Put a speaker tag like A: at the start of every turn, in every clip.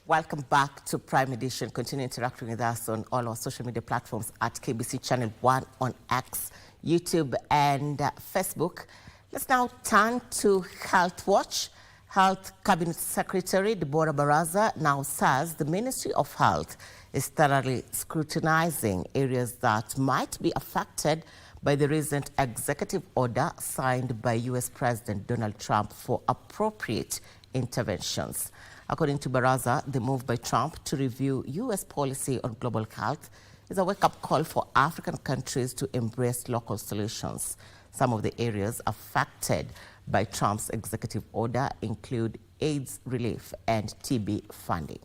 A: Welcome back to Prime Edition. Continue interacting with us on all our social media platforms at KBC Channel 1 on X, YouTube and Facebook. Let's now turn to Health Watch. Health Cabinet Secretary Debora Barasa now says the Ministry of Health is thoroughly scrutinizing areas that might be affected by the recent executive order signed by U.S. President Donald Trump for appropriate interventions. According to Barasa, the move by Trump to review U.S. policy on global health is a wake-up call for African countries to embrace local solutions. Some of the areas affected by Trump's executive order include AIDS relief and TB funding.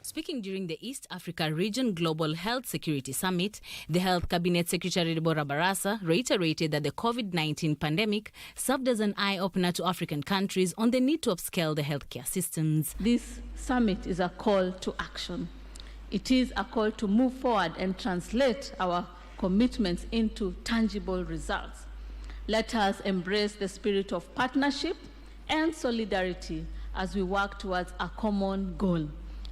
B: Speaking during the East Africa Region Global Health Security Summit, the Health Cabinet Secretary Debora Barasa reiterated that the COVID-19 pandemic served as an eye-opener to African countries on the need to upscale the healthcare systems.
C: This summit is a call to action. It is a call to move forward and translate our commitments into tangible results. Let us embrace the spirit of partnership and solidarity as we work towards a common goal.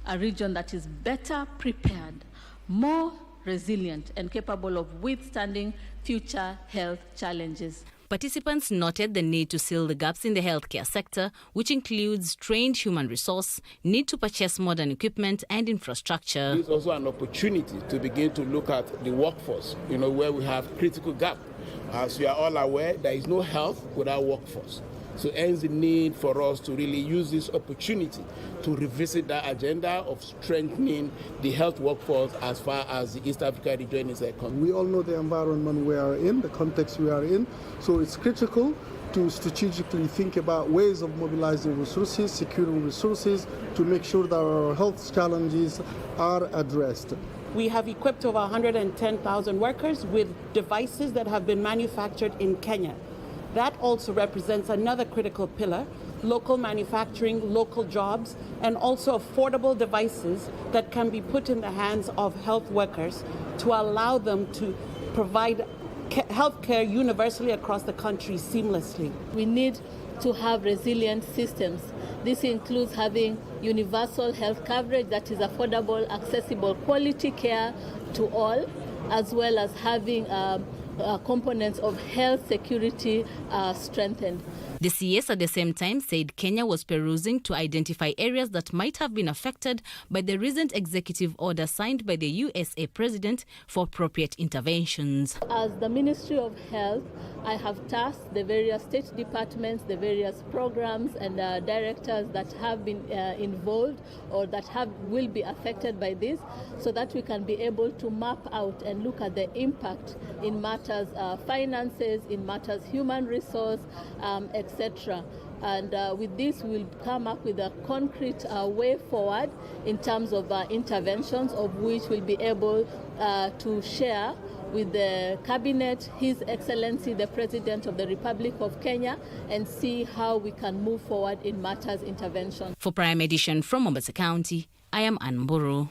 C: A region that is better prepared, more resilient, and capable of withstanding future health challenges.
B: Participants noted the need to seal the gaps in the healthcare sector, which includes trained human resource, need to purchase modern equipment and infrastructure.
D: It's also an opportunity to begin to look at the workforce, where we have critical gap. As you are all aware, there is no health without workforce. So hence the need for us to really use this opportunity to revisit that agenda of strengthening the health workforce as far as the East Africa region is concerned.
E: We all know the environment we are in, the context we are in, so it's critical to strategically think about ways of mobilizing resources, securing resources to make sure that our health challenges are addressed.
F: We have equipped over 110,000 workers with devices that have been manufactured in Kenya. That also represents another critical pillar: local manufacturing, local jobs, and also affordable devices that can be put in the hands of health workers to allow them to provide healthcare universally across the country seamlessly.
C: We need to have resilient systems. This includes having universal health coverage that is affordable, accessible, quality care to all, as well as having components of health security strengthened.
B: The CS at the same time said Kenya was perusing to identify areas that might have been affected by the recent executive order signed by the USA President for appropriate interventions.
C: As the Ministry of Health, I have tasked the various state departments, the various programs and directors that have been involved or that will be affected by this, so that we can be able to map out and look at the impact in matters finances, in matters human resource, etc. And with this, we'll come up with a concrete way forward in terms of interventions, of which we'll be able to share with the Cabinet, His Excellency the President of the Republic of Kenya, and see how we can move forward in matters intervention.
B: For Prime Edition from Mombasa County, I am Anne Mburu.